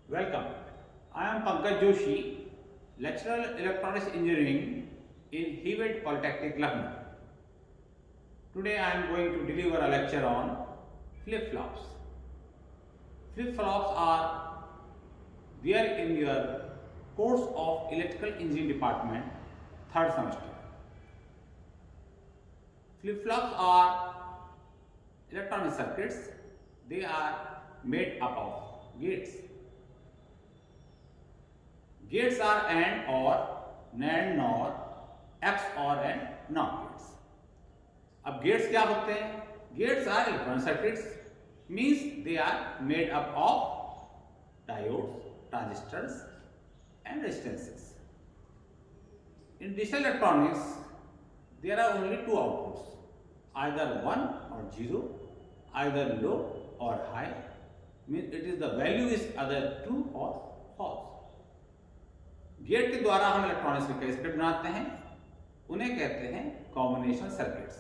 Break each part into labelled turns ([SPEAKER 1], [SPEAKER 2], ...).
[SPEAKER 1] Welcome. I am Pankaj Joshi, lecturer electronics engineering in Hewitt Polytechnic, Lucknow. Today I am going to deliver a lecture on flip-flops. Flip-flops are there in your course of electrical engineering department, third semester. Flip-flops are electronic circuits. They are made up of gates. Gates are AND or NAND NOR, XOR and NOR gates. अब gates क्या होते हैं? Gates are electronic circuits, means they are made up of diodes, transistors and resistances. In digital electronics, there are only two outputs, either 1 or 0, either low or high, means it is the value is either true or false. Gate के द्वारा हम electronics के circuit बनाते हैं, उन्हें कहते हैं combination circuits.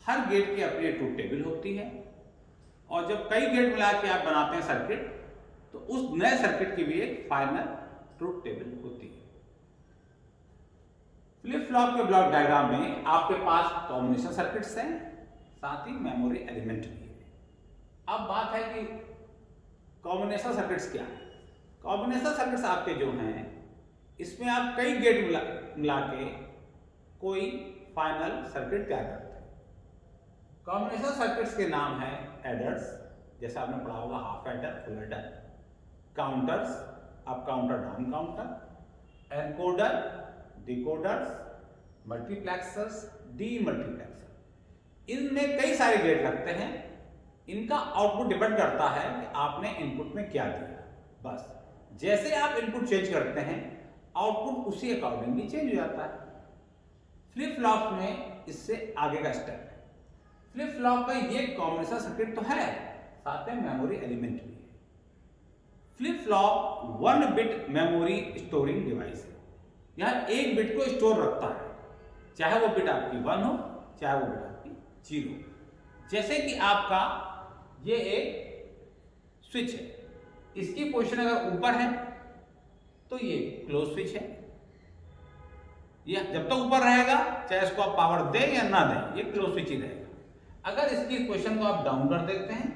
[SPEAKER 1] हर gate की अपनी ट्रूथ टेबल होती है और जब कई गेट मिला के आप बनाते हैं सर्किट, तो उस नए सर्किट की भी एक फाइनल ट्रूथ टेबल होती है। फ्लिप फ्लॉप के ब्लॉक डायग्राम में आपके पास कॉम्बिनेशन सर्किट्स हैं, साथ ही मेमोरी एलिमेंट भी है। अब बात है कि कॉम्बिनेशन सर्किट्स क्या है। कॉम्बिनेशन सर्किट्स आपके जो हैं, इसमें आप कई गेट मिला के कोई फाइनल सर्किट तैयार करते हैं। कॉम्बिनेशन सर्किट्स के नाम हैं एडर्स, जैसे आपने पढ़ा होगा half adder, full adder, counters, up counter, down counter, encoder, decoders, multiplexers, demultiplexer. इनमें कई सारे गेट लगते हैं। इनका आउटपुट डिपेंड करता है कि आपने इनपुट में क्या दिया। बस जैसे आप इनपुट चेंज करते हैं, आउटपुट उसी अकॉर्डिंगली चेंज हो जाता है। फ्लिप फ्लॉप में इससे आगे का स्टेप है। फ्लिप फ्लॉप में ये कॉम्बिनेशन सर्किट तो है, साथ में मेमोरी एलिमेंट भी है। Flip flop 1 bit memory storing device है। यह एक बिट को स्टोर रखता है, चाहे वो बिट आपकी 1 हो, चाहे वो बिट आपकी 0 हो। जैसे कि आपका ये एक स्विच है, इसकी पोजीशन अगर ऊपर है तो ये क्लोज स्विच है। ये जब तक ऊपर रहेगा, चाहे इसको आप पावर दें या ना दें, ये क्लोज स्विच ही रहेगा। अगर इसकी पोजीशन को आप डाउन कर देते हैं,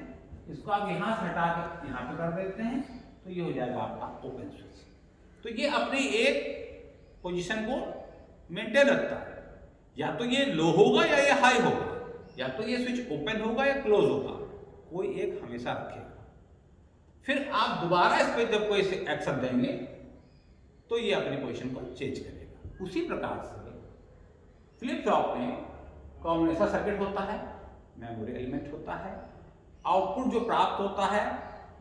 [SPEAKER 1] इसको आप यहां से हटा के यहां पे कर देते हैं, तो ये हो जाएगा आपका ओपन स्विच। तो ये अपनी एक पोजीशन को मेंटेन रखता है। या तो ये लो होगा या ये हाई होगा, या तो ये स्विच ओपन होगा या क्लोज होगा, कोई एक हमेशा रखेगा। फिर आप दोबारा इस पर जब कोई एक्शन देंगे तो ये अपनी पोजीशन को चेंज करेगा। उसी प्रकार से फ्लिप फ्लॉप में कॉम्बिनेशन सर्किट होता है, मेमोरी एलिमेंट होता है। आउटपुट जो प्राप्त होता है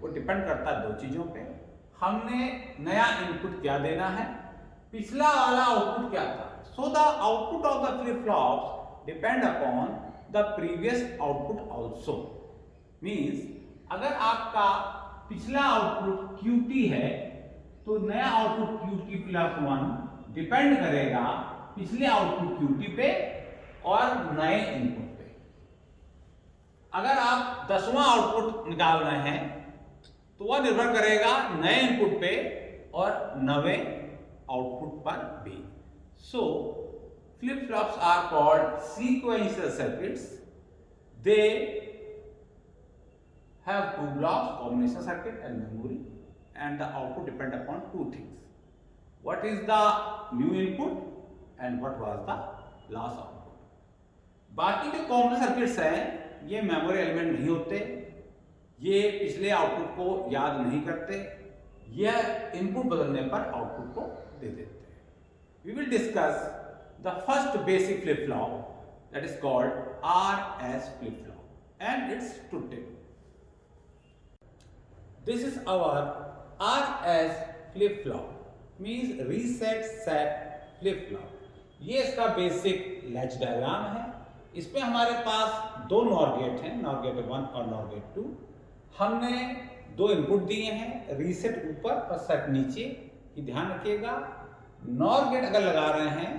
[SPEAKER 1] वो डिपेंड करता है दो चीजों पे। हमने नया इनपुट क्या देना है, पिछला वाला आउटपुट क्या था। So the output of the flip flop depend upon the previous output also. Means अगर आपका पिछला आउटपुट QT है, तो नया आउटपुट QT प्लस 1 डिपेंड करेगा पिछले आउटपुट QT पे और नए इनपुट पे। अगर आप 10वां आउटपुट निकाल रहे हैं, तो वह निर्भर करेगा नए इनपुट पे और नवे आउटपुट पर भी। So flip flops are called sequential circuits. They have two blocks, combination circuit and memory, and the output depend upon two things. What is the new input and what was the last output. बाकी जो combination circuits हैं, ये memory element नहीं होते, ये पिछले output को याद नहीं करते, यह इनपुट बदलने पर आउटपुट को दे देते हैं। We will discuss the first basic flip flop, that is called RS flip flop and its truth table. This is our RS flip flop, means reset set flip flop. ये इसका basic latch diagram है। इसमें हमारे पास दो nor gate हैं, nor gate 1 और nor gate 2। हमने दो इनपुट दिए हैं, रीसेट ऊपर और सेट नीचे, ये ध्यान रखिएगा। नॉर गेट अगर लगा रहे हैं,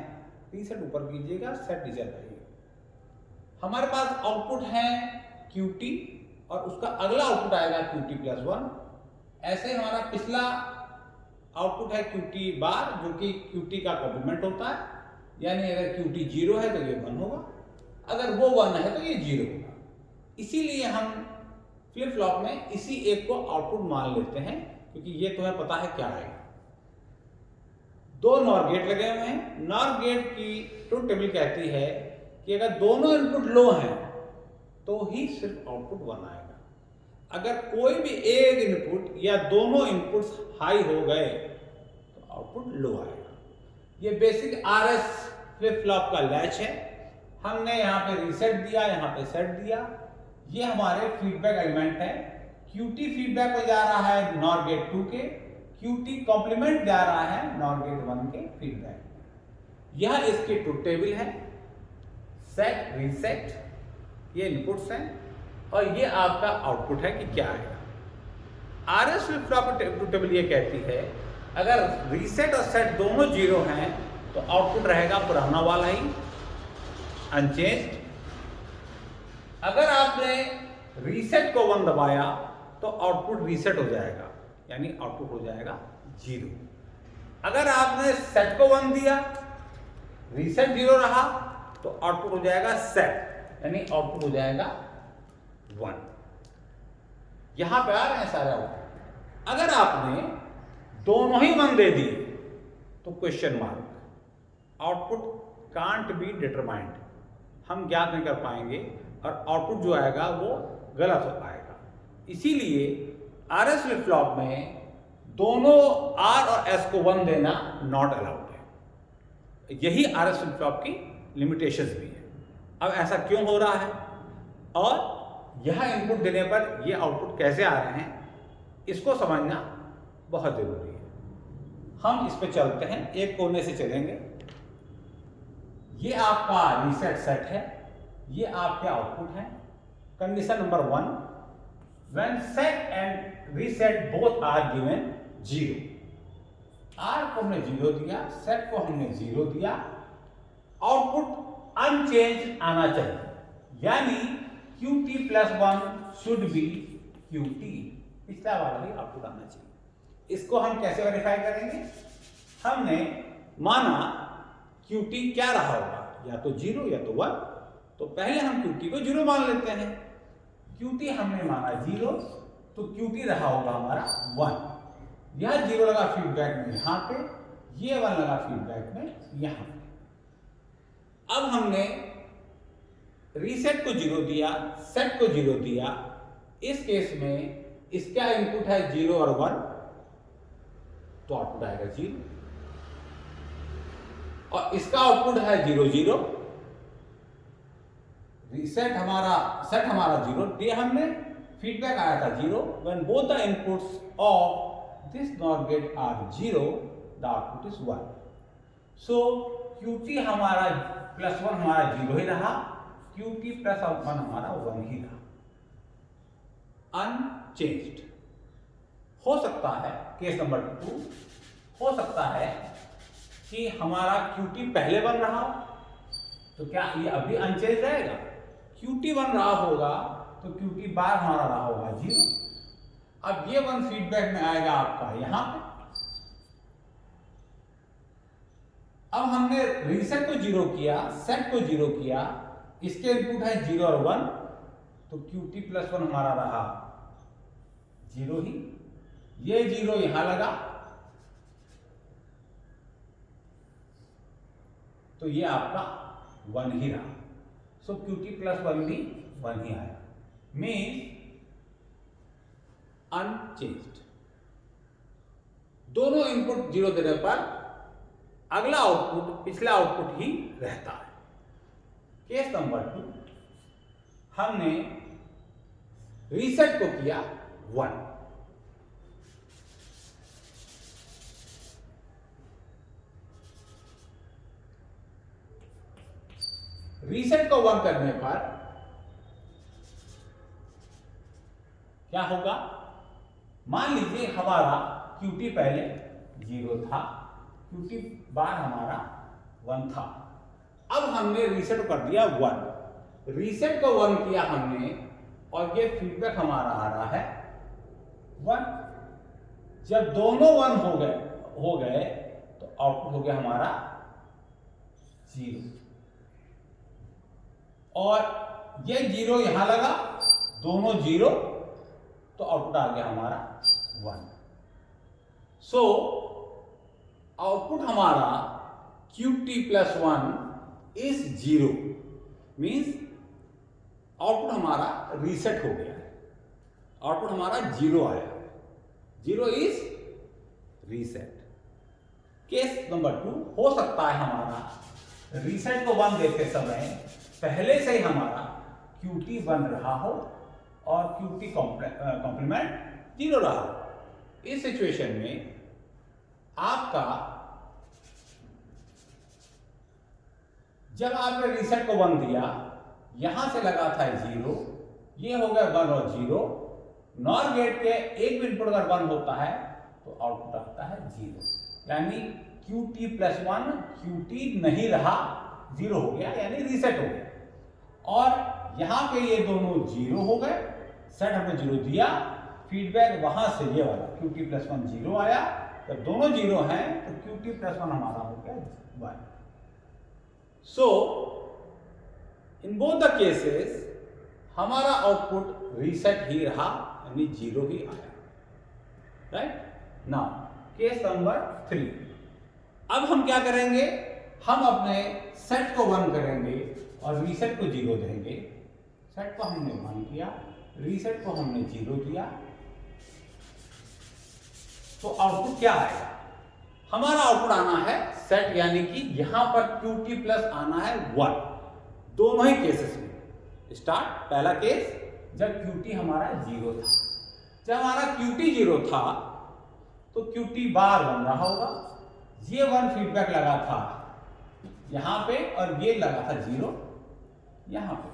[SPEAKER 1] रीसेट ऊपर कीजिएगा, सेट नीचे लगाइएगा। हमारे पास आउटपुट है QT और उसका अगला आउटपुट आएगा QT+1 ऐसे हमारा पिछला आउटपुट है QT बार, जो कि QT का कॉम्प्लीमेंट होता है, यानी अगर QT 0 है तो ये 1 होगा, अगर वो 1 है तो ये 0 होगा। इसीलिए हम फ्लिप फ्लॉप में इसी एक को आउटपुट मान लेते हैं, क्योंकि ये तुम्हें पता है क्या है। दो नॉर गेट लगे हुए हैं। नॉर गेट की ट्रुथ टेबल कहती है कि अगर दोनों इनपुट लो हैं तो ही सिर्फ आउटपुट 1 आएगा। अगर कोई भी एक इनपुट या दोनों इनपुट्स हाई हो गए तो आउटपुट लो आएगा। ये बेसिक RS फ्लिप फ्लॉप का लैच है। हमने यहाँ पे रीसेट दिया, यहाँ पे सेट दिया। ये हमारे फीडबैक एलिमेंट है। QT फीडबैक में जा रहा है नॉर गेट 2 के, QT कॉम्प्लीमेंट जा रहा है नॉर गेट 1 के फीडबैक। यह इसकी ट्रुथ टेबल है। सेट, रीसेट ये इनपुट्स हैं और ये आपका आउटपुट है कि क्या आएगा। RS flip flop truth table ये कहती है अगर रीसेट और सेट दोनों 0 हैं तो आउटपुट रहेगा पुराना वाला ही, अनचेंज्ड। अगर आपने रीसेट को 1 दबाया तो आउटपुट रीसेट हो जाएगा, यानी आउटपुट हो जाएगा 0। अगर आपने सेट को 1 दिया, रीसेट 0 रहा तो आउटपुट हो जाएगा सेट, यानी आउटपुट हो जाएगा 1। यहां पे आ रहे हैं सारे आउटपुट। अगर आपने दोनों ही 1 दे दिए तो question mark, output can't be determined, हम ज्ञात नहीं कर पाएंगे और आउटपुट जो आएगा वो गलत हो पाएगा। इसीलिए RS फ्लिप फ्लॉप में दोनों R और S को 1 देना नॉट अलाउड है। यही RS फ्लिप फ्लॉप की लिमिटेशंस भी है। अब ऐसा क्यों हो रहा है और यह इनपुट देने पर ये आउटपुट कैसे आ रहे हैं, इसको समझना बहुत जरूरी है। हम इस पे चलते हैं, एक कोने से चलेंगे। ये आपका रीसेट सेट है, ये आपके आउटपुट है। Condition number 1, when set and reset both are given 0। R को हमने 0 दिया, सेट को हमने 0 दिया, आउटपुट अनचेंज आना चाहिए, यानी QT + 1 शुड बी QT, पिछला वाला ही आउटपुट आना चाहिए। इसको हम कैसे वेरीफाई करेंगे? हमने माना QT क्या रहा होगा, या तो 0 या तो 1, तो पहले हम QT को 0 मान लेते हैं। QT हमने माना 0 तो QT रहा होगा हमारा 1। यह 0 लगा फीडबैक में यहां पे, ये 1 लगा फीडबैक में यहां पे। अब हमने रीसेट को 0 दिया, सेट को 0 दिया। इस केस में इसका इनपुट है 0 और 1, तो आउटपुट आएगा 0, और इसका आउटपुट है 0 0। रीसेट हमारा, सेट हमारा 0 दिया हमने, फीडबैक आया था 0। When both the inputs of this NOR gate are 0 the output is 1। So QT हमारा +1 हमारा 0 ही रहा, QT + 1 हमारा 1 ही रहा, अनचेंज्ड। हो सकता है केस नंबर 2, हो सकता है कि हमारा QT पहले 1 रहा, तो क्या ये अभी अनचेंज रहेगा? QT 1 रहा होगा तो QT बार हमारा रहा होगा 0। अब ये 1 फीडबैक में आएगा आपका यहां पे। अब हमने रीसेट को 0 किया, सेट को 0 किया, इसके इनपुट है 0 और 1, तो QT + 1 हमारा रहा 0 ही, ये 0 यहां लगा, तो ये आपका 1 ही रहा। सो QT + 1 भी 1 ही आया, मीन्स अनचेंज्ड। दोनों इनपुट 0 देने पर अगला आउटपुट पिछला आउटपुट ही रहता है। केस नंबर 2, हमने रीसेट को किया 1, रीसेट को 1 करने पर क्या होगा? मान लीजिए हमारा QT पहले 0 था, QT बार हमारा 1 था। अब हमने रीसेट कर दिया 1, रीसेट को 1 किया हमने, और ये फीडबैक हमारा आ रहा है 1। जब दोनों 1 हो गए तो आउटपुट हो गया हमारा 0, और ये 0 यहां लगा, दोनों 0, तो आउटपुट आ गया हमारा 1। सो आउटपुट हमारा QT + 1 इज 0, मीन्स आउटपुट हमारा रीसेट हो गया है, आउटपुट हमारा 0 आया, 0 इज रीसेट। केस नंबर 2, हो सकता है हमारा रीसेट को 1 देते समय पहले से ही हमारा QT 1 रहा हो और QT कॉम्प्लीमेंट 0 रहा हो। इस सिचुएशन में आपका, जब आपने रीसेट को 1 दिया, यहां से लगा था 0, ये हो गया 1 और 0, नॉर गेट के एक भी इनपुट अगर 1 होता है तो आउटपुट आता है 0, यानी QT + 1 QT नहीं रहा, 0 हो गया, यानी रीसेट हो गया। और यहां पे ये दोनों 0 हो गए, सेट हमने 0 दिया, फीडबैक वहां से ये वाला QT + 1 0 आया, जब दोनों 0 हैं तो QT + 1 हमारा हो गया 1। सो इन बोथ द केसेस हमारा आउटपुट रीसेट ही रहा, यानी 0 ही आया, राइट। नाउ केस नंबर 3, अब हम क्या करेंगे, हम अपने सेट को 1 करेंगे और रीसेट को 0 देंगे। सेट को हमने 1 किया, रीसेट को हमने 0 दिया, तो आउटपुट क्या आएगा, हमारा आउटपुट आना है सेट, यानी कि यहां पर QT प्लस आना है 1, दोनों ही केसेस में। स्टार्ट, पहला केस जब QT हमारा 0 था, जब हमारा QT 0 था तो QT बार 1 रहा होगा, ये 1 फीडबैक लगा था यहां पे और ये लगा था 0 यहां पे।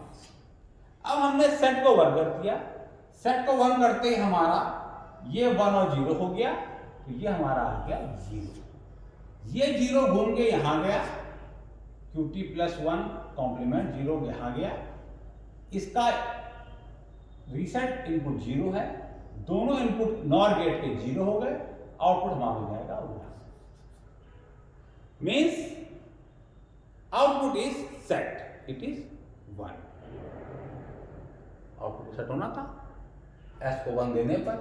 [SPEAKER 1] अब हमने सेट को 1 कर दिया, सेट को 1 करते ही हमारा ये 1 और 0 हो गया, तो ये हमारा आ गया 0, ये 0 घूम के यहां गया, QT + 1 कॉम्प्लीमेंट 0 यहां गया, इसका रीसेट इनपुट 0 है, दोनों इनपुट नॉर गेट के 0 हो गए, आउटपुट हमारा हो जाएगा 1, means output is set, it is 1। Output set होना था, S को 1 देने पर,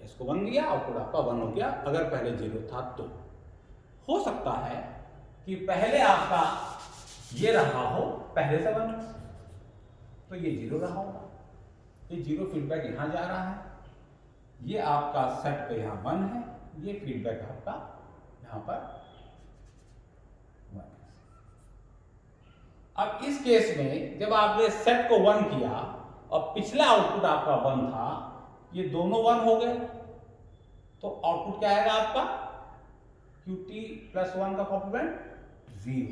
[SPEAKER 1] S को 1 दिया, आउटपुट आपका 1 हो गया। अगर पहले 0 था तो हो सकता है कि पहले आपका ये रहा हो, पहले से 1 तो ये 0 रहा होगा, ये 0 फीडबैक यहां जा रहा है, ये आपका सेट पे यहां 1 है, ये फीडबैक आपका यहां पर 1। अब इस केस में जब आपने सेट को 1 किया और पिछला आउटपुट आपका 1 था, ये दोनों 1 हो गए, तो आउटपुट क्या आएगा आपका QT + 1 का कॉम्प्लीमेंट 0,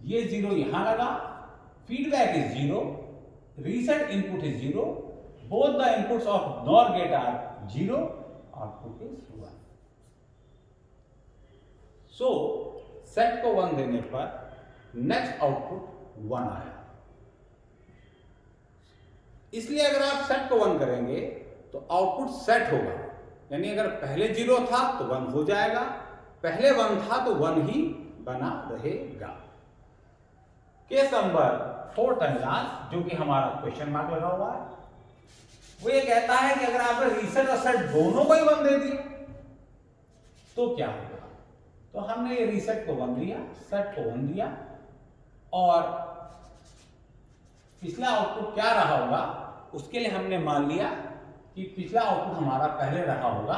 [SPEAKER 1] ये 0 यहां लगा, feedback is 0, reset input is 0, both the inputs of NOR gate are 0, output is 1। So set को 1 देने पर नेक्स्ट आउटपुट 1 आया, इसलिए अगर आप सेट को 1 करेंगे तो आउटपुट सेट होगा, यानी अगर पहले 0 था तो 1 हो जाएगा, पहले 1 था तो 1 ही बना रहेगा। केस नंबर 4 एंड लास्ट, जो कि हमारा क्वेश्चन मार्क लगा हुआ है, वो ये कहता है कि अगर आपने रीसेट और सेट दोनों को ही 1 दे दिया तो क्या होगा। तो हमने ये रीसेट को 1 दिया, सेट को 1 दिया, और पिछला आउटपुट क्या रहा होगा उसके लिए हमने मान लिया कि पिछला आउटपुट हमारा पहले रहा होगा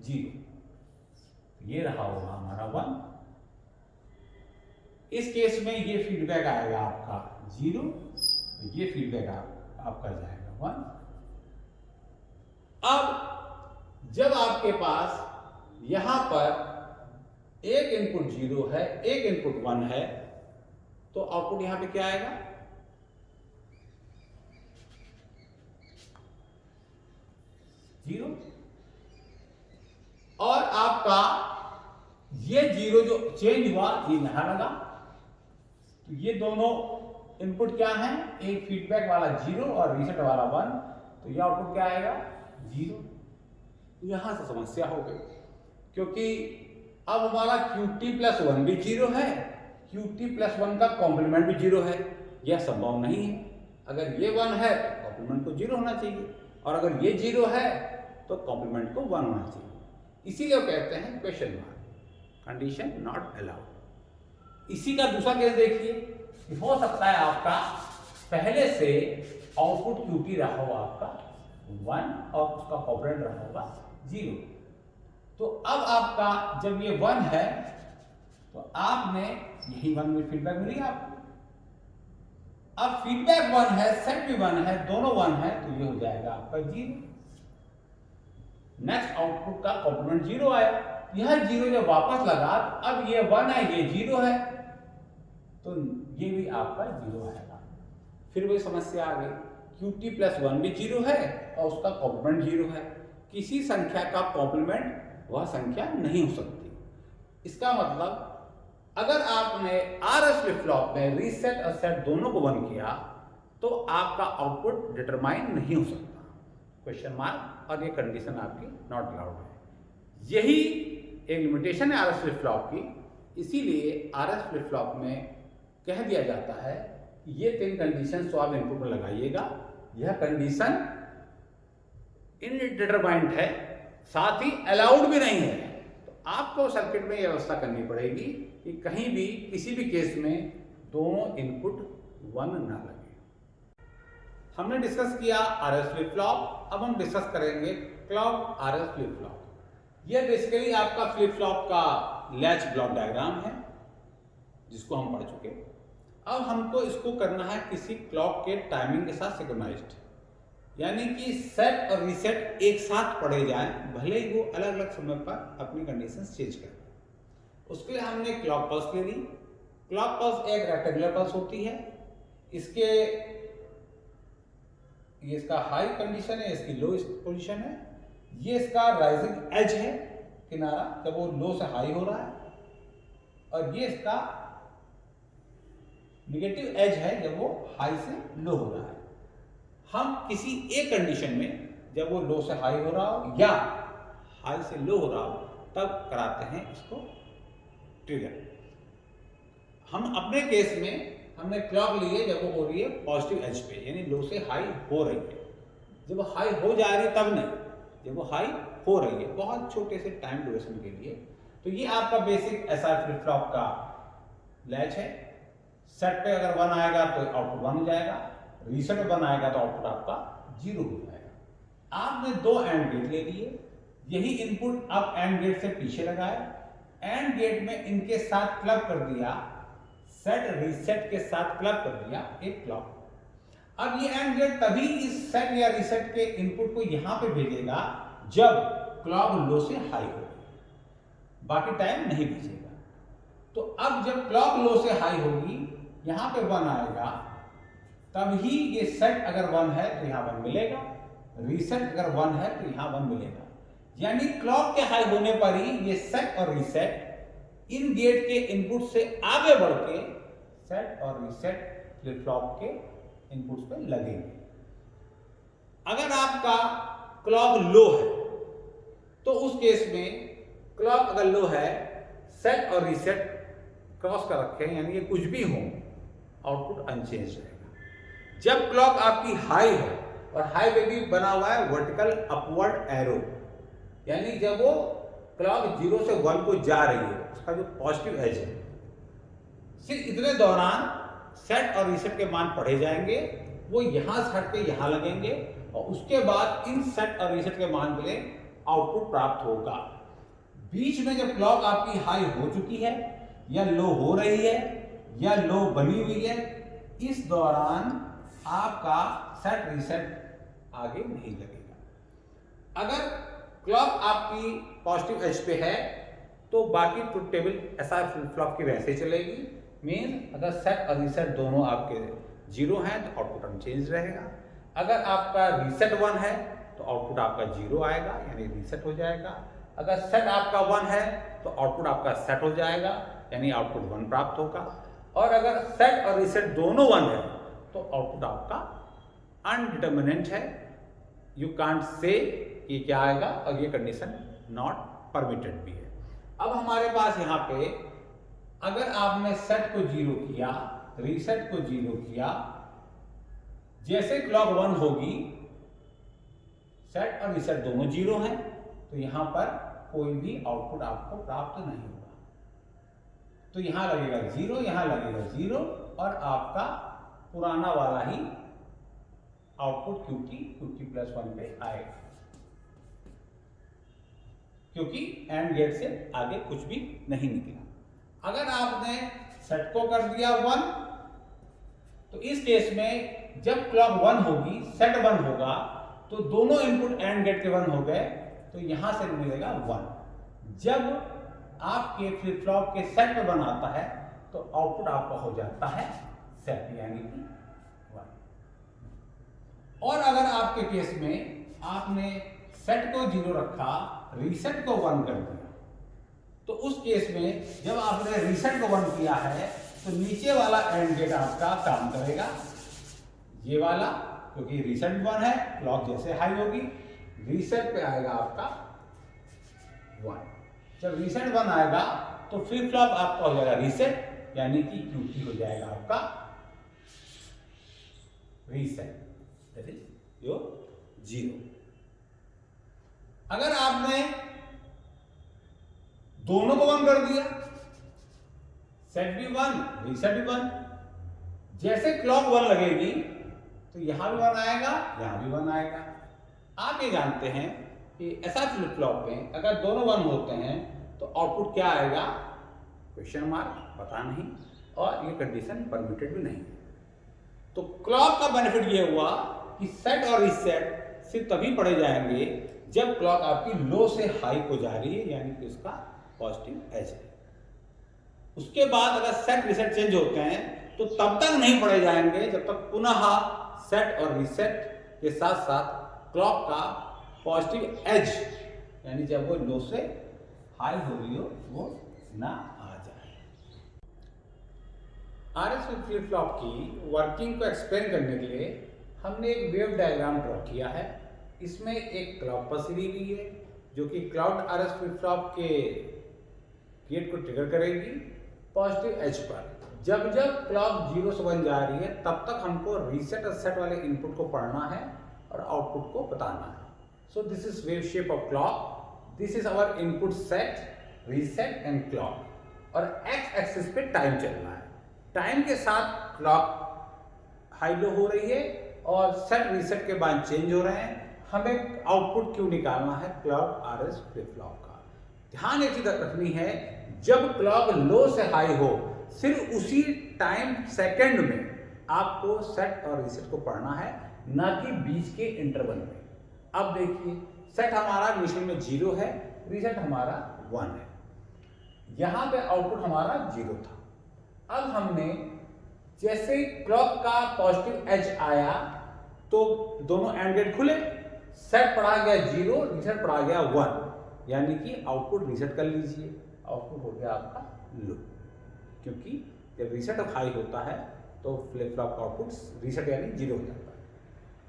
[SPEAKER 1] 0, ये रहा होगा हमारा 1। इस केस में ये फीडबैक आएगा आपका 0, ये फीडबैक आपका जाएगा 1। अब जब आपके पास यहां पर एक इनपुट 0 है, एक इनपुट 1 है, तो आउटपुट यहां पे क्या आएगा 0, और आपका ये 0 जो चेंज हुआ ये यहां लगा, तो ये दोनों इनपुट क्या है, एक फीडबैक वाला 0 और रीसेट वाला 1, तो ये आउटपुट क्या आएगा 0, यहां से समस्या हो गई, क्योंकि अब हमारा QT+1 भी 0 है, QT+1 का कॉम्प्लीमेंट भी 0 है। यह संभव नहीं है। अगर ये 1 है तो कॉम्प्लीमेंट को 0 होना चाहिए, और अगर ये 0 है तो कॉम्प्लीमेंट को 1 होना चाहिए। इसीलिए वो कहते हैं question mark, condition not allowed. इसी का दूसरा केस देखिए, हो सकता है आपका पहले से आउटपुट QT रहा हो आपका 1 और उसका कॉम्पोनेंट रहा होगा 0। तो अब आपका जब ये 1 है तो आपने यही 1 में फीडबैक मिली आपको। अब फीडबैक 1 है, सेट भी 1 है, दोनों 1 है, तो ये हो जाएगा आपका 0। नेक्स्ट आउटपुट का कॉम्पोनेंट 0 आया, यह 0 जब वापस लगा तो अब ये 1 है, ये 0 है, तो ये भी आपका 0 आएगा। फिर वही समस्या आ गई, QT+1 भी 0 है और उसका कॉम्प्लीमेंट 0 है। किसी संख्या का कॉम्प्लीमेंट वह संख्या नहीं हो सकती। इसका मतलब अगर आपने RS फ्लिप फ्लॉप में रीसेट और सेट दोनों को 1 किया तो आपका आउटपुट डिटरमाइन नहीं हो सकता, क्वेश्चन मार्क, और ये कंडीशन आपकी नॉट अलाउड है। यही एक लिमिटेशन है RS फ्लिप फ्लॉप की। इसीलिए RS फ्लिप फ्लॉप में कह दिया जाता है ये 3 कंडीशन तो आप इनपुट में लगाइएगा, यह कंडीशन इनडिटरमाइंड है, साथ ही अलाउड भी नहीं है। तो आपको सर्किट में यह व्यवस्था करनी पड़ेगी कि कहीं भी किसी भी केस में दोनों इनपुट 1 ना लगे। हमने डिस्कस किया RS फ्लिप फ्लॉप, अब हम डिस्कस करेंगे क्लॉक RS फ्लिप फ्लॉप। यह बेसिकली आपका फ्लिप फ्लॉप का लैच ब्लॉक डायग्राम है जिसको हम पढ़ चुके। अब हमको इसको करना है किसी क्लॉक के टाइमिंग के साथ सिंक्रोनाइज्ड, यानी कि सेट और रीसेट एक साथ पढ़े जाएं, भले ही वो अलग अलग समय पर अपनी कंडीशन चेंज करें। उसके लिए हमने क्लॉक पल्स ले ली। क्लॉक पल्स एक रेक्टेंगुलर पल्स होती है। इसके ये इसका हाई कंडीशन है, इसकी लो पोजीशन है। ये इसका राइजिंग एज है, किनारा जब वो लो से हाई हो रहा है, और ये इसका नेगेटिव एज है जब वो हाई से लो हो रहा है। हम किसी एक कंडीशन में जब वो लो से हाई हो रहा हो या हाई से लो हो रहा हो तब कराते हैं इसको ट्रिगर। हम अपने केस में हमने क्लॉक ली है जब वो हो रही है पॉजिटिव एज पे, यानी लो से हाई हो रही है। जब वो हाई हो जा रही है तब नहीं, जब वो हाई हो रही है बहुत छोटे से टाइम ड्यूरेशन के लिए। तो ये आपका बेसिक SR फ्लिप फ्लॉप का लैच है। सेट पे अगर 1 आएगा तो आउटपुट 1 हो जाएगा, रीसेट पे 1 आएगा तो आउटपुट आपका 0 हो जाएगा। आपने 2 एंड गेट ले लिए, यही इनपुट अब एंड गेट से पीछे लगाया, एंड गेट में इनके साथ क्लब कर दिया, सेट रीसेट के साथ क्लब कर दिया एक क्लॉक। अब ये एंड गेट तभी इस सेट या रीसेट के इनपुट को यहां पे भेजेगा जब क्लॉक लो से हाई हो, बाकी टाइम नहीं भेजेगा। तो अब जब क्लॉक लो से हाई होगी, यहां पे 1 आएगा, तभी ये सेट अगर 1 है तो यहां 1 मिलेगा, रीसेट अगर 1 है तो यहां 1 मिलेगा। यानी क्लॉक के हाई होने पर ही ये सेट और रीसेट इन गेट के इनपुट से आगे बढ़ के सेट और रीसेट फ्लिप फ्लॉप के इनपुट्स पे लगेंगे। अगर आपका क्लॉक लो है तो उस केस में क्लॉक अगर लो है, सेट और रीसेट क्रॉस कर रखे हैं, यानी ये कुछ भी हो, आउटपुट अनचेंज रहेगा। जब क्लॉक आपकी हाई है और हाई पे भी बना हुआ है वर्टिकल अपवर्ड एरो, यानी जब वो क्लॉक 0 से 1 को जा रही है, उसका जो पॉजिटिव एज है, सिर्फ इतने दौरान सेट और रीसेट के मान पढ़े जाएंगे, वो यहां से हट के यहां लगेंगे, और उसके बाद इन सेट और रीसेट के मान के लिए आउटपुट प्राप्त होगा। बीच में जब क्लॉक आपकी हाई हो चुकी है या लो हो रही है या लो बनी हुई है, इस दौरान आपका सेट रीसेट आगे नहीं लगेगा। अगर क्लॉक आपकी पॉजिटिव एज पे है तो बाकी truth table SR flip flop की वैसे चलेगी। मीन अगर सेट और रीसेट दोनों आपके 0 हैं तो आउटपुट अनचेंज रहेगा। अगर आपका रीसेट 1 है तो आउटपुट आपका 0 आएगा, यानी रीसेट हो जाएगा। अगर सेट आपका 1 है तो आउटपुट आपका सेट हो जाएगा, यानी आउटपुट 1 प्राप्त होगा। और अगर सेट और रीसेट दोनों 1 है तो आउटपुट आपका अनडिटर्मिनेंट है। यू कांट से ये क्या आएगा और ये कंडीशन नॉट परमिटेड भी है। अब हमारे पास यहाँ पे अगर आपने सेट को 0 किया, रीसेट को 0 किया, जैसे क्लॉक 1 होगी, सेट और रीसेट दोनों 0 हैं, तो यहां पर कोई भी आउटपुट आपको प्राप्त नहीं होगा। तो यहां लगेगा 0, यहां लगेगा 0 और आपका पुराना वाला ही आउटपुट QT प्लस 1 पे आएगा, क्योंकि एंड गेट से आगे कुछ भी नहीं निकला। अगर आपने सेट को कर दिया 1, तो इस केस में जब क्लॉक 1 होगी, सेट 1 होगा, तो दोनों इनपुट एंड गेट के 1 हो गए, तो यहां से मिलेगा 1। जब आपके फ्लिप फ्लॉप के सेट पे 1 आता है, तो आउटपुट आपका हो जाता है सेट यानी कि 1। और अगर आपके केस में आपने सेट को 0 रखा, रीसेट को 1 कर दिया, तो उस केस में जब आपने रीसेट को 1 किया है, तो नीचे वाला एंड गेट आपका काम करेगा, ये वाला, क्योंकि रीसेट 1 है, क्लॉक जैसे हाई होगी, रीसेट पे आएगा आपका 1। जब रीसेट 1 आएगा तो फ्लिप फ्लॉप आपका हो जाएगा रीसेट, यानी कि QT हो जाएगा आपका रीसेट, दैट इज योर 0। अगर आपने दोनों को 1 कर दिया, सेट भी 1, रीसेट भी 1, जैसे क्लॉक 1 लगेगी तो यहां भी 1 आएगा, यहां भी 1 आएगा। आप ये जानते हैं कि ऐसा फ्लिप फ्लॉप में अगर दोनों 1 होते हैं तो आउटपुट क्या आएगा, क्वेश्चन मार्क, पता नहीं, और ये कंडीशन परमिटेड भी नहीं। तो क्लॉक का बेनिफिट ये हुआ कि सेट और रीसेट सिर्फ तभी पढ़े जाएंगे जब क्लॉक आपकी लो से हाई को जा रही है, यानी कि उसका पॉजिटिव एज है। उसके बाद अगर सेट रीसेट चेंज होते हैं तो तब तक नहीं पढ़े जाएंगे जब तक पुनः सेट और रीसेट के साथ साथ क्लॉक का पॉजिटिव एज, यानी जब वो लो से हाई हो रही हो, वो ना आ जाए। RS फ्लिप फ्लॉप की वर्किंग को एक्सप्लेन करने के लिए हमने एक वेव डायग्राम ड्रॉ किया है। इसमें एक क्लॉक पल्स ली हुई है जो कि क्लाउड RS फ्लिप फ्लॉप के गेट को ट्रिगर करेगी पॉजिटिव एज पर। जब जब क्लॉक 0 से 1 जा रही है, तब तक हमको रीसेट और सेट वाले इनपुट को पढ़ना है और आउटपुट को बताना है। So this is wave shape of clock, this is our input set, reset and clock, और एक्स एक्सिस पे टाइम चल रहा है। टाइम के साथ क्लॉक हाई लो हो रही है और सेट रीसेट के बाद चेंज हो रहे हैं। हमें आउटपुट क्यों निकालना है क्लॉक RS फ्लिप फ्लॉप का। ध्यान एक चीज रखनी है, जब क्लॉक लो से हाई हो, सिर्फ उसी टाइम सेकंड में आपको सेट और रीसेट को पढ़ना है, ना कि बीच के इंटरवल में। अब देखिए, सेट हमारा इनिशियल में 0 है, रीसेट हमारा 1 है, यहां पे आउटपुट हमारा 0 था। अब हमने जैसे क्लॉक का पॉजिटिव एज आया तो दोनों एंड गेट खुले, सेट पढ़ा गया 0, रीसेट पढ़ा गया 1, यानी कि आउटपुट रीसेट कर लीजिए, आउटपुट हो गया आपका लो, क्योंकि जब रीसेट हाई होता है तो फ्लिप फ्लॉप का आउटपुट रीसेट यानी 0 हो जाता है।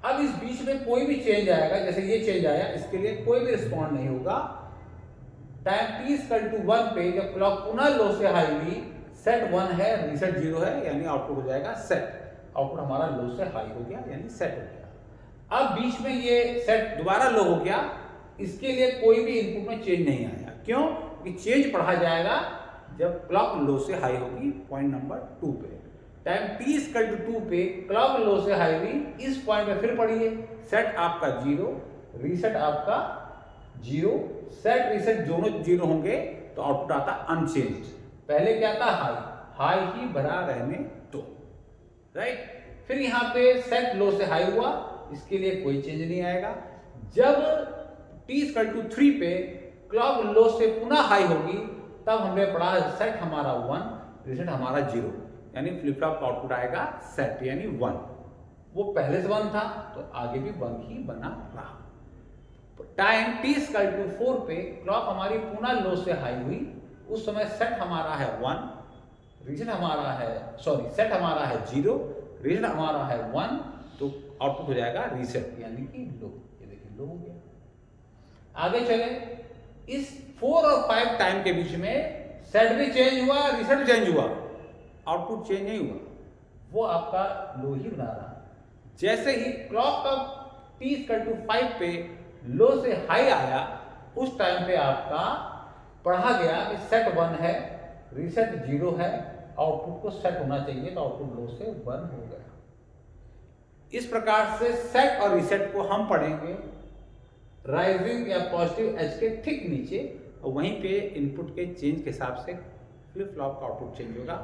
[SPEAKER 1] अब इस बीच में कोई भी चेंज आएगा, जैसे ये चेंज आया, इसके लिए कोई भी रिस्पॉन्ड नहीं होगा। टाइम t=1 पे जब क्लॉक पुनः लो से हाई हुई, सेट 1 है, रीसेट 0 है, यानी आउटपुट हो जाएगा सेट। आउटपुट हमारा लो से हाई हो गया, यानी सेट हो गया। अब बीच में ये सेट दोबारा लो हो गया, इसके लिए कोई भी इनपुट में चेंज नहीं आया। क्यों? कि चेंज पढ़ा जाएगा जब क्लॉक लो से हाई होगी, पॉइंट नंबर 2 पे। टाइम t=2 पे क्लॉक लो से हाई हुई, इस पॉइंट पे फिर पढ़िए, सेट आपका 0, रीसेट आपका 0, सेट रीसेट दोनों 0 होंगे तो आउटपुट आता अनचेंज। पहले क्या था? हाई, हाई ही बना रहने दो, राइट। फिर यहाँ पे सेट लो से हाई हुआ, इसके लिए कोई चेंज नहीं आएगा। जब t=3 पे क्लॉक लो से पुनः हाई होगी, तब हमने पढ़ा सेट हमारा 1, रीसेट हमारा 0, यानी फ्लिप फ्लॉप का आउटपुट आएगा सेट यानी 1। वो पहले से 1 था तो आगे भी 1 ही बना रहा। टाइम t=4 पे क्लॉक हमारी पुनः लो से हाई हुई, उस समय सेट हमारा है 1, रीसेट हमारा है सेट हमारा है 0, रीसेट हमारा है 1, तो आउटपुट हो जाएगा रीसेट यानी कि लो। ये देखिए लो हो गया। आगे चले, इस 4 और 5 टाइम के बीच में सेट भी चेंज हुआ, रीसेट भी चेंज हुआ, आउटपुट चेंज नहीं हुआ, वो आपका लो ही बना रहा। जैसे ही क्लॉक का t=5 पे लो से हाई आया, उस टाइम पे आपका पढ़ा गया कि सेट 1 है, रीसेट 0 है, आउटपुट को सेट होना चाहिए, तो आउटपुट लो से 1 हो गया। इस प्रकार से सेट और रीसेट को हम पढ़ेंगे राइजिंग या पॉजिटिव एज के ठीक नीचे, और वहीं पे इनपुट के चेंज के हिसाब से फ्लिप फ्लॉप का आउटपुट चेंज होगा।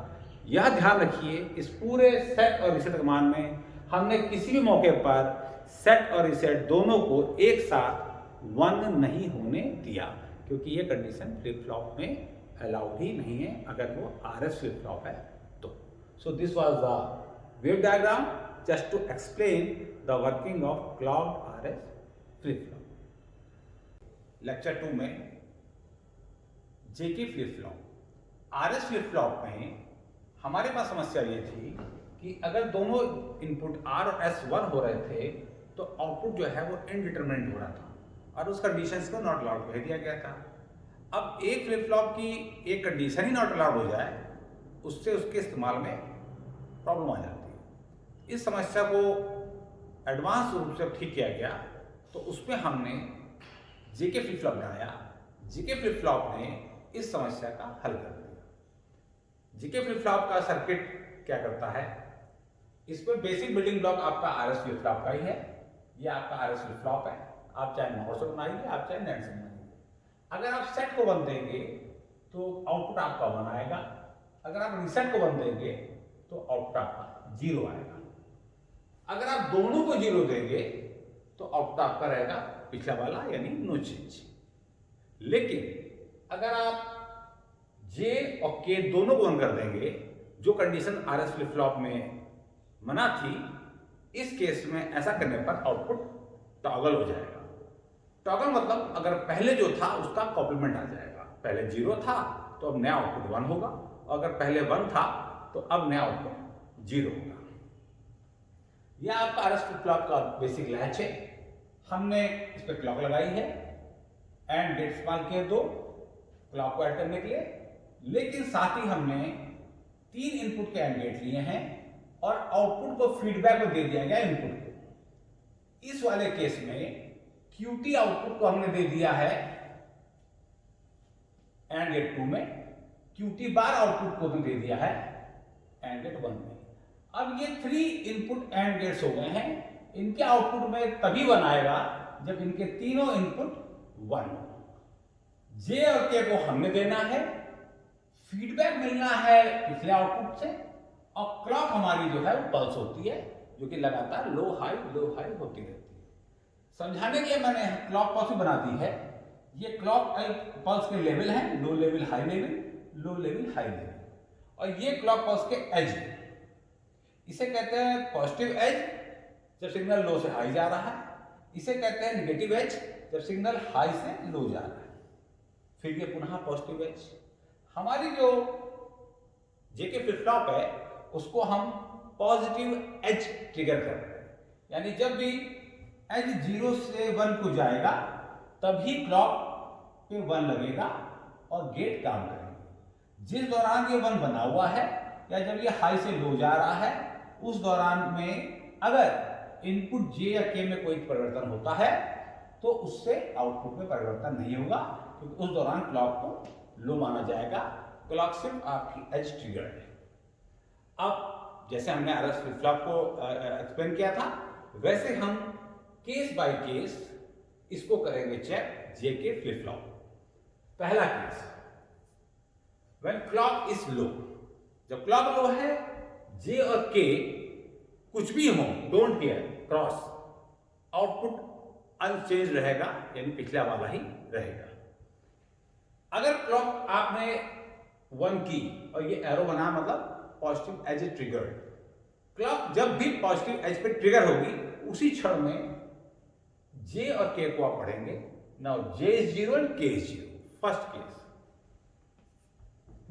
[SPEAKER 1] यह ध्यान रखिए, इस पूरे सेट और रीसेट कमांड में हमने किसी भी मौके पर सेट और रीसेट दोनों को एक साथ 1 नहीं होने दिया, क्योंकि ये कंडीशन फ्लिप फ्लॉप में अलाउड ही नहीं है अगर वो RS फ्लिप फ्लॉप है तो। So this was the wave diagram just to explain the working of clocked RS flip flop. Lecture 2 में JK flip flop, RS flip flop में हमारे पास समस्या ये थी कि अगर दोनों इनपुट R और S 1 हो रहे थे तो आउटपुट जो है वो इनडिटरमिनेट हो रहा था और उस कंडीशंस को नॉट अलाउड कह दिया गया था। अब एक फ्लिप फ्लॉप की एक कंडीशन ही नॉट अलाउड हो जाए, उससे उसके इस्तेमाल में प्रॉब्लम आ जाती है। इस समस्या को एडवांस रूप से ठीक किया गया, तो उसमें हमने जेके फ्लिप फ्लॉप बनाया। जेके फ्लिप फ्लॉप ने इस समस्या का हल कर दिया। जेके फ्लिप फ्लॉप का सर्किट क्या करता है, इसमें बेसिक बिल्डिंग ब्लॉक आपका RS फ्लिप फ्लॉप का ही है। ये आपका RS फ्लिप फ्लॉप है, आप चाहे नॉट से बनाइए, आप चाहे नेट से बनाइए। अगर आप सेट को 1 देंगे तो आउटपुट आपका 1 आएगा, अगर आप रीसेट को 1 देंगे तो आउटपुट आपका 0 आएगा। अगर आप दोनों को 0 देंगे तो आउटपुट आपका रहेगा पिछला वाला, यानी नो चेंज। लेकिन अगर आप J और K दोनों को 1 कर देंगे, जो कंडीशन RS फ्लिप फ्लॉप में मना थी, इस केस में ऐसा करने पर आउटपुट टॉगल हो जाएगा। टॉगल मतलब अगर पहले जो था उसका कॉम्प्लीमेंट आ जाएगा। पहले 0 था तो अब नया आउटपुट 1 होगा, और अगर पहले 1 था तो अब नया आउटपुट 0 होगा। यह आपका RS फ्लिप फ्लॉप का बेसिक लैच है। हमने इस पर क्लॉक लगाई है, एंड गेट इस्तेमाल किए 2 क्लॉक को ऐड करने के लिए, लेकिन साथ ही हमने 3 इनपुट के एंड गेट लिए हैं और आउटपुट को फीडबैक में दे दिया गया इनपुट को। इस वाले केस में QT आउटपुट को हमने दे दिया है एंड गेट 2 में, QT बार आउटपुट को दे दिया है एंड गेट 1 में। अब ये 3 इनपुट एंड गेट्स हो गए हैं। इनके आउटपुट में तभी 1 आएगा जब इनके तीनों इनपुट 1 हो। J और K को हमने देना है, फीडबैक मिलना है पिछले आउटपुट से, और क्लॉक हमारी जो है वो पल्स होती है, जो कि लगातार लो हाई होती रहती है। समझाने के लिए मैंने क्लॉक पल्स बना दी है। ये क्लॉक पल्स के लेवल हैं, low level high level, low level high level, और ये क्लॉक पल्स के एज है। इसे कहते हैं पॉजिटिव एज, जब सिग्नल लो से हाई जा रहा है। इसे कहते हैं नेगेटिव एज, जब सिग्नल हाई से लो जा रहा है। फिर ये पुनः पॉजिटिव एज। हमारी जो जेके फ्लिप फ्लॉप है उसको हम पॉजिटिव एज ट्रिगर कर रहे हैं, यानी जब भी एज 0 से 1 को जाएगा तभी क्लॉक पे 1 लगेगा और गेट काम करेंगे। जिस दौरान ये 1 बना हुआ है या जब ये हाई से लो जा रहा है, उस दौरान में अगर इनपुट J या K में कोई परिवर्तन होता है तो उससे आउटपुट में परिवर्तन नहीं होगा, क्योंकि उस दौरान क्लॉक को लो माना जाएगा। क्लॉक सिर्फ आपकी एज ट्रिगर है। अब जैसे हमने RS फ्लिप फ्लॉप को एक्सप्लेन किया था, वैसे हम केस बाय केस इसको करेंगे चेक जेके फ्लिप फ्लॉप। पहला case, when clock is low, जब क्लॉक लो है, J और K कुछ भी हो, don't care, cross, output unchanged रहेगा, यानी पिछला वाला ही रहेगा। अगर क्लॉक आपने 1 की और ये एरो बना, मतलब positive edge a triggered, clock जब भी पॉजिटिव एज पे ट्रिगर होगी उसी क्षण में J और K को आप पढ़ेंगे। Now J is 0 and K is 0। First case,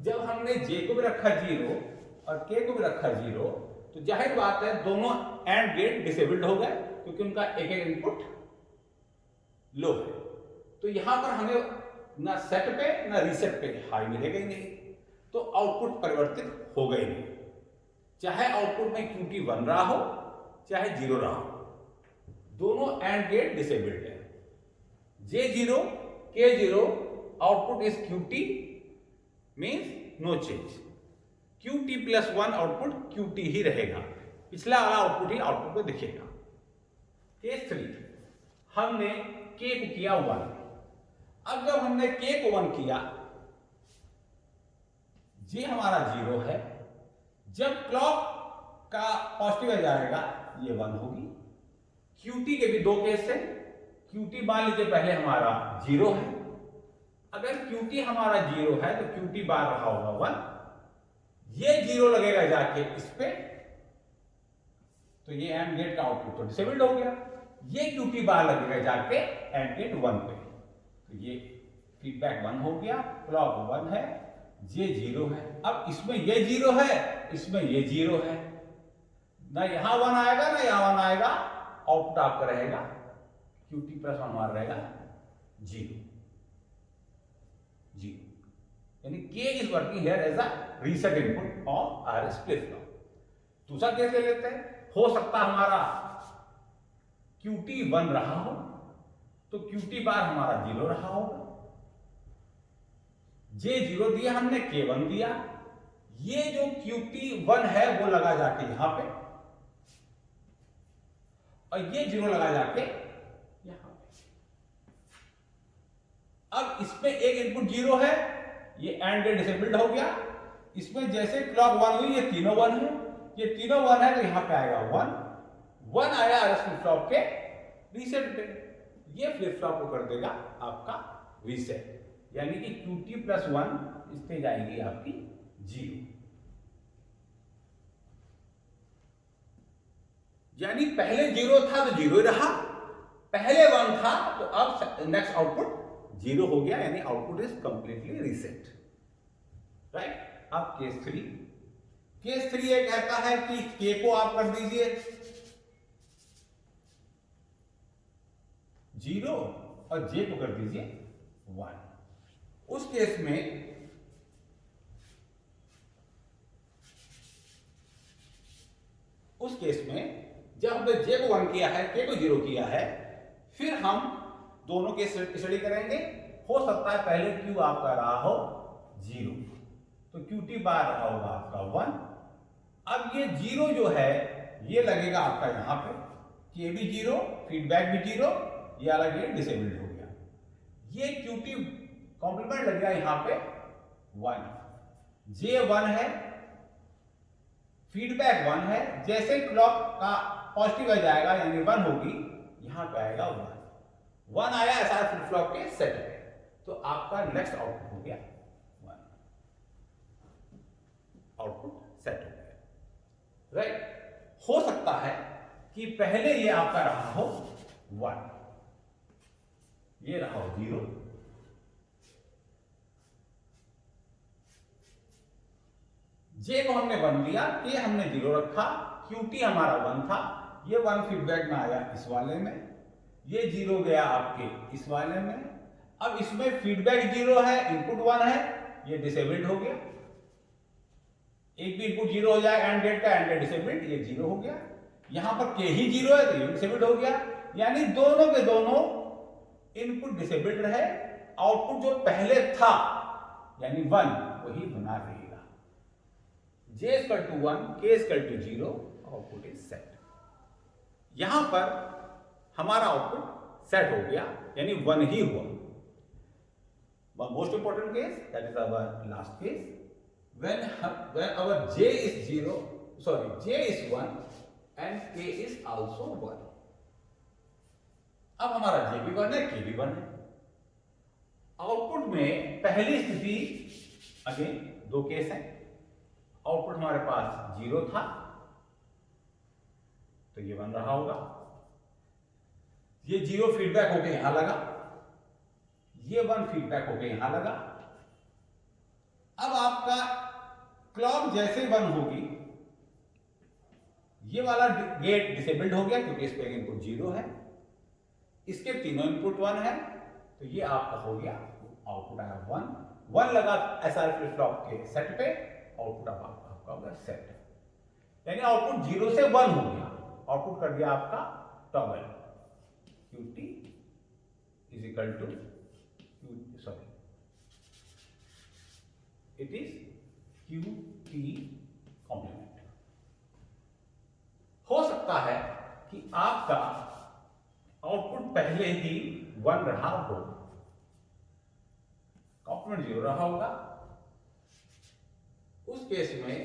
[SPEAKER 1] जब हमने J को भी रखा 0 और K को भी रखा 0, तो जाहिर बात है दोनों एंड गेट डिसेबल्ड हो गए, क्योंकि उनका एक एक इनपुट लो है। तो यहां पर हमें ना सेट पे ना रीसेट पे हाई मिलेगा ही नहीं, तो आउटपुट परिवर्तित होगा ही नहीं, चाहे आउटपुट में QT 1 रहा हो चाहे 0 रहा हो, दोनों एंड गेट डिसेबल्ड है। J0 K0 output is QT means no change, QT plus 1 output QT ही रहेगा, पिछला वाला आउटपुट ही आउटपुट को दिखेगा। केस 3 हमने K को किया 1, अब जब हमने K को 1 किया, J हमारा 0 है, जब क्लॉक का पॉजिटिव आ जाएगा ये 1 होगी। QT के भी दो केस है, QT मान लीजिए पहले हमारा 0 है, अगर QT हमारा 0 है तो QT बार रहा होगा 1, ये 0 लगेगा जाके इस पे, तो ये एंड गेट का आउटपुट तो डिसेबल्ड हो गया, ये QT बार लगेगा जाके एंड गेट 1 पे, तो ये फीडबैक 1 हो गया, क्लॉक 1 है, J 0 है। अब इसमें ये 0 है, इसमें ये 0 है, ना यहां 1 आएगा ना यहां 1 आएगा, आउटपुट आपका रहेगा QT प्लस 1 हमारा रहेगा 0, यानी K is working here as a reset input of RS flip flop. दूसरा केस ले लेते हैं, हो सकता हमारा QT 1 रहा हो तो QT बार हमारा 0 रहा होगा, J 0 दिया हमने, K 1 दिया, ये जो QT 1 है वो लगा जाके यहां पे, और ये 0 लगा जाके यहां पे। अब इसमें एक इनपुट 0 है, ये एंड गेट डिसेबल्ड हो गया, इसमें जैसे क्लॉक 1 हुई ये तीनों 1 है, ये तीनों 1 है तो यहां पे आएगा 1 आया RS फ्लिप फ्लॉप के रीसेट पे, ये फ्लिप फ्लॉप को कर देगा आपका रीसेट, यानी कि QT प्लस 1 इस पे जाएगी आपकी 0, यानी पहले 0 था तो 0 रहा, पहले 1 था तो अब नेक्स्ट आउटपुट 0 हो गया, यानी output is completely reset, right. अब केस 3 ये कहता है कि K को आप कर दीजिए 0 और J को कर दीजिए 1। उस केस में जब हमने J को 1 किया है, K को 0 किया है, फिर हम दोनों के स्टडी करेंगे। हो सकता है पहले Q आपका रहा हो 0, तो QT बार रहा होगा आपका 1, अब ये 0 जो है ये लगेगा आपका यहां पे, K भी 0, फीडबैक भी 0, ये अलग ये डिसेबल्ड हो गया, ये QT कॉम्प्लीमेंट लग गया यहां पे 1, J 1 है, फीडबैक 1 है, जैसे क्लॉक का पॉजिटिव आ जाएगा यानी 1 होगी, यहां पे आएगा 1 आया ऐसा फ्लिप फ्लॉप के सेट है, तो आपका नेक्स्ट आउटपुट हो गया 1, आउटपुट सेट हो गया, राइट। हो सकता है कि पहले ये आपका रहा हो 1, ये रहा हो 0, J को हमने 1 दिया, K हमने 0 रखा, QT हमारा 1 था, ये 1 फीडबैक में आया इस वाले में, ये 0 गया आपके इस वाले में, अब इसमें फीडबैक 0 है, इनपुट 1 है, ये डिसेबल्ड हो गया, एक भी इनपुट 0 हो जाए एंड गेट का, एंड गेट डिसेबल्ड, ये 0 हो गया, यहां पर K ही 0 है तो ये डिसेबल्ड हो गया, यानी दोनों के दोनों इनपुट डिसेबल्ड रहे, आउटपुट जो पहले था यानी 1 वही बना रहेगा, J is equal to 1, K is equal to 0, output is set. यहां पर हमारा आउटपुट सेट हो गया, यानी 1 ही हुआ। Most important case, that is our last case, when our J is 1 and K is also 1। अब हमारा J भी 1 है, K भी 1 है। आउटपुट में पहली स्थिति अगेन दो केस है, आउटपुट हमारे पास 0 था तो ये 1 रहा होगा, ये 0 फीडबैक होके यहां लगा, ये 1 फीडबैक होके यहां लगा। अब आपका क्लॉक जैसे 1 होगी, ये वाला गेट डिसेबल्ड हो गया क्योंकि इस पे इनपुट 0 है, इसके तीनों इनपुट 1 है, तो ये आपका हो गया आउटपुट आया 1 लगा एसआर फ्लिप फ्लॉप के सेट पे, आउटपुट आपका होगा सेट, यानी आउटपुट 0 से 1 हो गया, आउटपुट कर दिया आपका toggle QT is equal to it is QT complement. हो सकता है कि आपका आउटपुट पहले ही 1 रहा हो, कॉम्प्लीमेंट 0 रहा होगा, उस केस में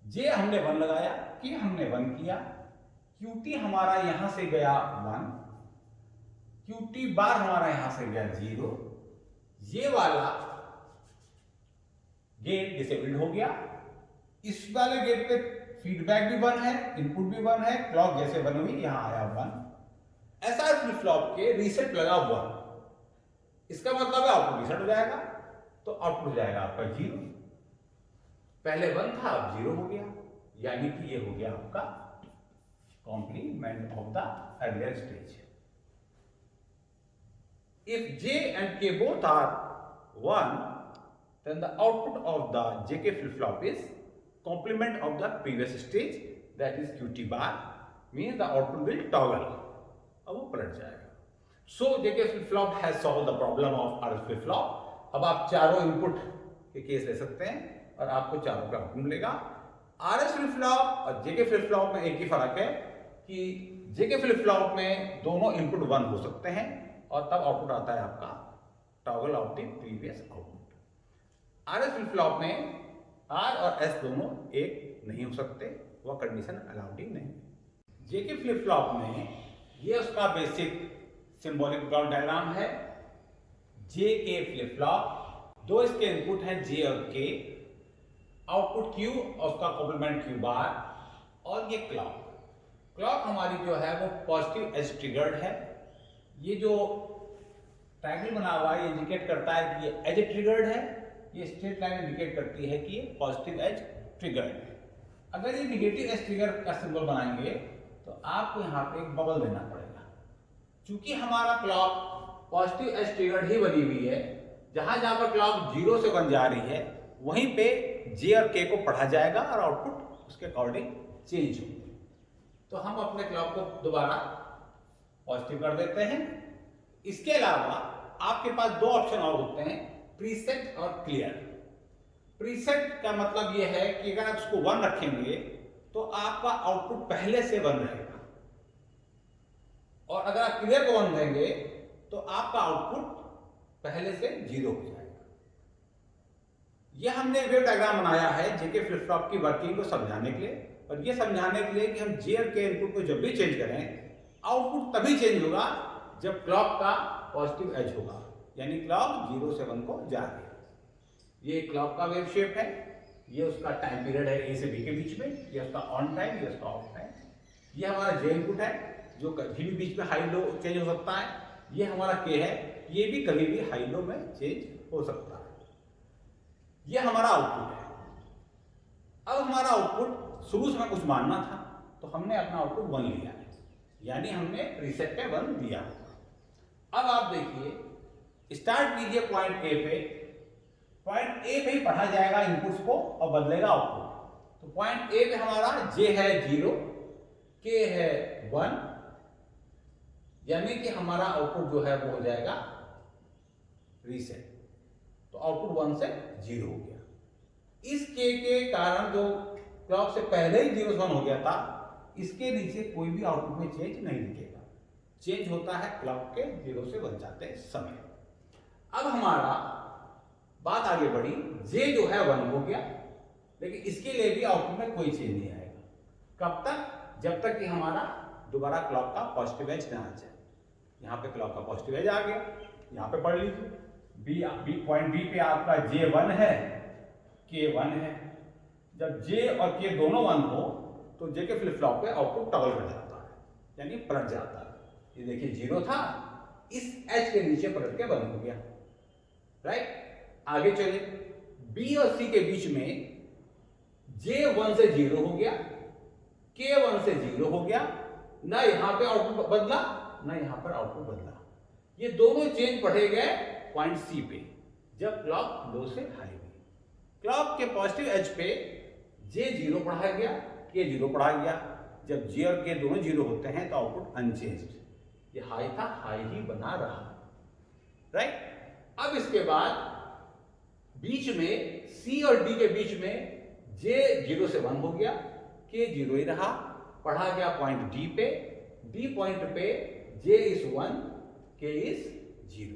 [SPEAKER 1] जे हमने 1 लगाया, कि हमने 1 किया, QT हमारा यहां से गया 1, QT बार हमारा यहां से गया 0, ये वाला गेट डिसेबल्ड हो गया, इस वाले गेट पे फीडबैक भी 1 है, इनपुट भी 1 है, क्लॉक जैसे 1 हुई यहां आया 1, एसआर फ्लिप फ्लॉप के रीसेट लगा 1, इसका मतलब है आउटपुट रीसेट हो जाएगा, तो आउटपुट हो जाएगा आपका 0, पहले 1 था अब 0 हो गया, यानी कि ये हो गया आपका complement of the earlier stage. If J and K both are 1, then the output of the JK flip-flop is complement of the previous stage, that is QT bar, means the output will toggle. अब वो पलट जाएगा। So JK flip-flop has solved the problem of RS flip-flop. अब आप चारों input के case ले सकते हैं और आपको चारों का आउटपुट मिलेगा। RS flip-flop और JK flip-flop में एक ही फर्क है कि JK flip-flop में दोनों इनपुट 1 हो सकते हैं और तब आउटपुट आता है आपका toggle of the previous output. RS flip flop में आर और एस दोनों एक नहीं हो सकते, वह कंडीशन अलाउड ही नहीं। जेके फ्लिप फ्लॉप में ये उसका बेसिक सिंबॉलिक ब्लॉक डायग्राम है। जेके फ्लिप फ्लॉप, दो इसके इनपुट हैं जे और के, आउटपुट क्यू और उसका कॉम्प्लीमेंट क्यू बार, और ये क्लॉक हमारी जो है वो पॉजिटिव एज ट्रिगर्ड है। ये जो ट्रायंगल बना हुआ है ये इंडिकेट करता है कि ये एज ट्रिगर्ड है, ये स्ट्रेट लाइन इंडिकेट करती है कि ये पॉजिटिव एज ट्रिगर्ड है। अगर ये निगेटिव एज ट्रिगर का सिंबल बनाएंगे तो आपको यहाँ पे एक बबल देना पड़ेगा। चूंकि हमारा क्लॉक पॉजिटिव एज ट्रिगर्ड ही बनी हुई है, जहां जहां पर क्लॉक 0 से 1 जा रही है वहीं पे जे और के को पढ़ा जाएगा और आउटपुट उसके अकॉर्डिंग चेंज होंगे। तो हम अपने क्लॉक को दोबारा पॉजिटिव कर देते हैं। इसके अलावा आपके पास दो ऑप्शन और होते हैं, प्रीसेट और क्लियर। प्रीसेट का मतलब यह है कि अगर आप इसको 1 रखेंगे तो आपका आउटपुट पहले से 1 रहेगा, और अगर आप क्लियर को 1 देंगे तो आपका आउटपुट पहले से 0 हो जाएगा। यह हमने वेव डायग्राम बनाया है जेके फ्लिप फ्लॉप की वर्किंग को समझाने के लिए, और यह समझाने के लिए कि हम जे और के इनपुट को जब भी चेंज करें आउटपुट तभी चेंज होगा जब क्लॉक का पॉजिटिव एज होगा, यानी क्लॉक 0 से 1 को जा रही है। ये क्लॉक का वेव शेप है, ये उसका टाइम पीरियड है ए से बी के बीच में, ये उसका ऑन टाइम, ये उसका ऑफ टाइम। ये हमारा जे इनपुट है जो कभी भी बीच में हाई लो चेंज हो सकता है। ये हमारा के है, ये भी कभी भी हाई लो में चेंज हो सकता है। ये हमारा आउटपुट है। अब हमारा आउटपुट शुरू से कुछ मानना था तो हमने अपना आउटपुट 1 लिया है, यानी हमने प्रीसेट पे 1 दिया। अब आप देखिए, स्टार्ट कीजिए पॉइंट ए पे, पॉइंट ए पे ही पढ़ा जाएगा इनपुट्स को और बदलेगा आउटपुट। तो पॉइंट ए पे हमारा जे है 0, के है 1, यानी कि हमारा आउटपुट जो है वो हो जाएगा रीसेट। तो आउटपुट 1 से 0 हो गया। इस के कारण जो क्लॉक से पहले ही 0 से 1 हो गया था, इसके नीचे कोई भी आउटपुट में चेंज नहीं दिखेगा। चेंज होता है क्लॉक के 0 से 1 जाते समय। अब हमारा बात आगे बढ़ी, जे जो है 1 हो गया, लेकिन इसके लिए भी आउटपुट में कोई चेंज नहीं आएगा। कब तक? जब तक कि हमारा दोबारा क्लॉक का पॉजिटिव एज ना आ जाए। यहाँ पे क्लॉक का पॉजिटिव एज आ गया, यहाँ पे पढ़ लीजिए। बी पॉइंट बी पे आपका जे 1 है, के 1 है। जब जे और के दोनों 1 हो तो जे के फ्लिप फ्लॉप पे आउटपुट टॉगल कर जाता है, यानी पलट जाता है। ये देखिए 0 था, इस एच के नीचे पलट के 1 हो गया, राइट। आगे चले, बी और सी के बीच में जे 1 से 0 हो गया, के 1 से 0 हो गया। ना यहां पे आउटपुट बदला, ना यहां पर आउटपुट बदला। ये दोनों चेंज पढ़े गए पॉइंट सी पे जब क्लॉक लो से हाई हुई। क्लॉक के पॉजिटिव एज पे जे 0 पढ़ा गया, के 0 पढ़ा गया। जब जे और के दोनों 0 होते हैं तो आउटपुट अनचेंज्ड, ये हाई था, हाई ही बना रहा, राइट। अब इसके बाद बीच में सी और डी के बीच में जे 0 से 1 हो गया, के 0 ही रहा, पढ़ा गया पॉइंट डी पे। डी पॉइंट पे जे इज 1, के इज 0,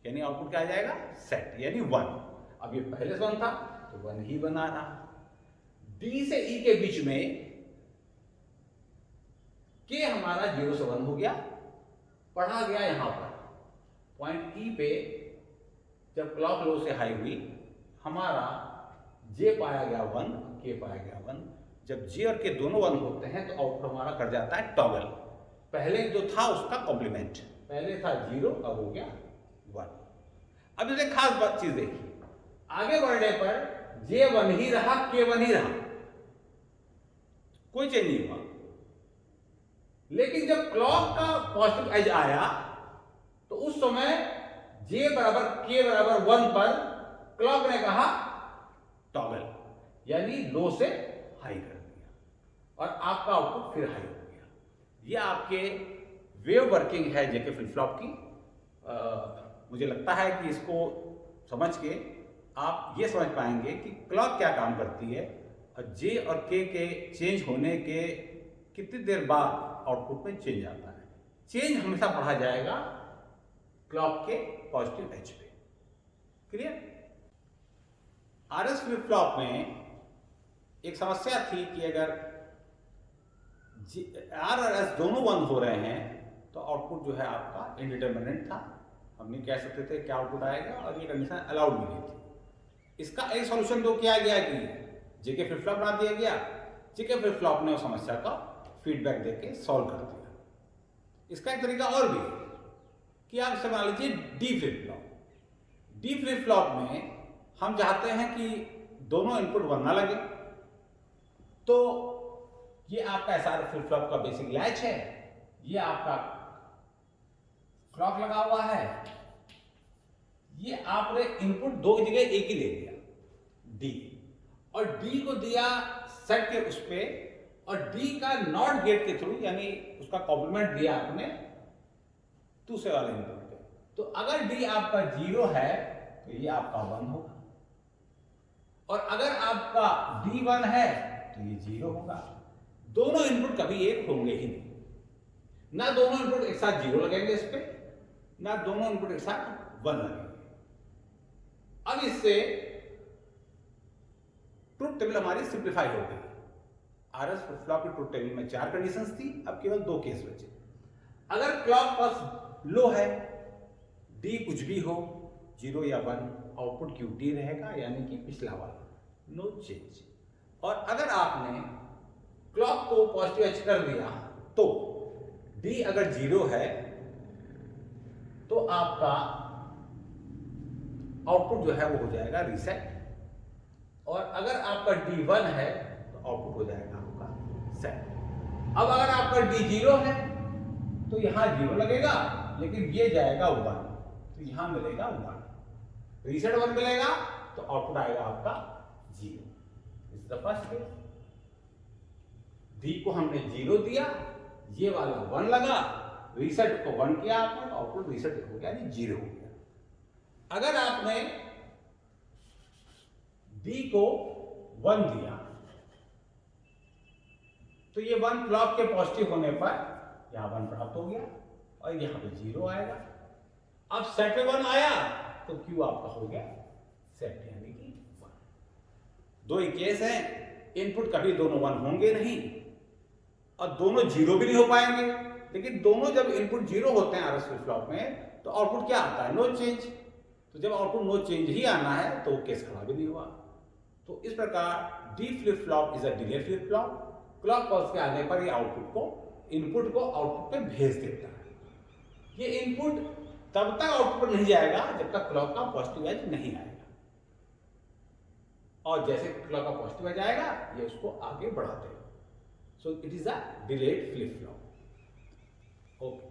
[SPEAKER 1] यानी आउटपुट क्या आ जाएगा? सेट, यानी 1। अब ये पहले से 1 था तो 1 ही बना रहा। डी से ई के बीच में के हमारा 0 से 1 हो गया, पढ़ा गया यहां पर पॉइंट ई पे। जब क्लॉक लो से हाई हुई हमारा जे पाया गया 1, के पाया गया 1। जब जे और के दोनों 1 होते हैं तो आउटपुट हमारा कर जाता है टॉगल। पहले जो था उसका कॉम्प्लीमेंट, पहले था 0, अब हो गया 1। अब इसे खास बात चीज देखिए, आगे बढ़ने पर जे 1 ही रहा, के 1 ही रहा, कोई चेंज नहीं हुआ। लेकिन जब क्लॉक का पॉजिटिव एज आया तो उस समय जे बराबर के बराबर 1 पर क्लॉक ने कहा टॉगल, यानी लो से हाई कर दिया और आपका आउटपुट फिर हाई हो गया। ये आपके वेव वर्किंग है जेके फ्लिप फ्लॉप की। मुझे लगता है कि इसको समझ के आप ये समझ पाएंगे कि क्लॉक क्या काम करती है और जे और के चेंज होने के कितनी देर बाद आउटपुट में चेंज आता है। चेंज हमेशा पढ़ा जाएगा क्लॉक के पॉजिटिव एज पे। क्लियर? आरएस फ्लिप फ्लॉप में एक समस्या थी कि अगर आर और एस दोनों 1 हो रहे हैं तो आउटपुट जो है आपका इनडिटरमिनेट था। हम नहीं कह सकते थे क्या आउटपुट आएगा और ये कंडीशन अलाउड भी नहीं थी। इसका एक सॉल्यूशन तो किया गया कि जेके फ्लिप फ्लॉप बना दिया गया। जेके फ्लिप फ्लॉप ने उस समस्या का फीडबैक देके सॉल्व कर दिया। इसका एक तरीका और भी है कि आप इसे मान लीजिए D flip flop. D flip flop में हम चाहते हैं कि दोनों इनपुट 1 ना लगे, तो ये आपका एसआर फ्लिप फ्लॉप का बेसिक लैच है। ये आपका क्लॉक लगा हुआ है। ये आपने इनपुट 2 की जगह एक ही ले लिया, डी, और डी को दिया सेट के उस पे, और डी का नॉट गेट के थ्रू यानी उसका कॉम्प्लीमेंट दिया आपने दूसरे वाले इनपुट पे। तो अगर डी आपका 0 है तो ये आपका 1 होगा, और अगर आपका डी 1 है तो ये 0 होगा। दोनों इनपुट कभी एक होंगे ही नहीं, ना दोनों इनपुट एक साथ 0 लगेंगे इस पे, ना दोनों इनपुट एक साथ 1 लगेंगे। अब इससे ट्रुथ टेबल हमारी सिंप्लीफाई हो गई। आरएस फ्लिप फ्लॉप की ट्रुथ टेबल में 4 कंडीशंस थी, अब केवल 2 केस बचे। अगर क्लॉक पल्स लो है, डी कुछ भी हो 0 या 1, आउटपुट क्यूटी रहेगा, यानी कि पिछला वाला, नो चेंज। और अगर आपने क्लॉक को पॉजिटिव एज कर दिया तो डी अगर 0 है तो आपका आउटपुट जो है वो हो जाएगा रीसेट, और अगर आपका डी 1 है तो आउटपुट हो जाएगा आपका सेट। अब अगर आपका डी 0 है तो यहां 0 लगेगा, लेकिन ये जाएगा 1, तो यहां मिलेगा 1, रीसेट 1 मिलेगा, तो आउटपुट आएगा आपका 0। This is the first case. D को हमने 0 दिया, ये वाला 1 लगा, रीसेट को 1 किया आपने, तो आउटपुट रीसेट हो गया, यानी 0 हो गया। अगर आपने डी को 1 दिया तो ये 1 क्लॉक के पॉजिटिव होने पर यहां 1 प्राप्त हो गया और यहां पे 0 आएगा। अब सेट पे 1 आया तो क्यू आपका हो गया सेट, यानी कि 1। 2 ही केस हैं, इनपुट कभी दोनों 1 होंगे नहीं और दोनों 0 भी नहीं हो पाएंगे, लेकिन दोनों जब इनपुट 0 होते हैं आरएस फ्लिप फ्लॉप में तो आउटपुट क्या आता है? No change. तो जब आउटपुट नो चेंज ही आना है तो वो केस खड़ा भी नहीं हुआ। तो इस प्रकार D flip flop is a delay flip flop. Clock pulse के आने पर ये आउटपुट को, इनपुट को आउटपुट पे भेज देता है। ये इनपुट तब तक आउटपुट पर नहीं जाएगा जब तक क्लॉक का पॉजिटिव एज नहीं आएगा, और जैसे क्लॉक का पॉजिटिव एज आएगा ये उसको आगे बढ़ाते हैं। So it is a delayed flip flop. Okay.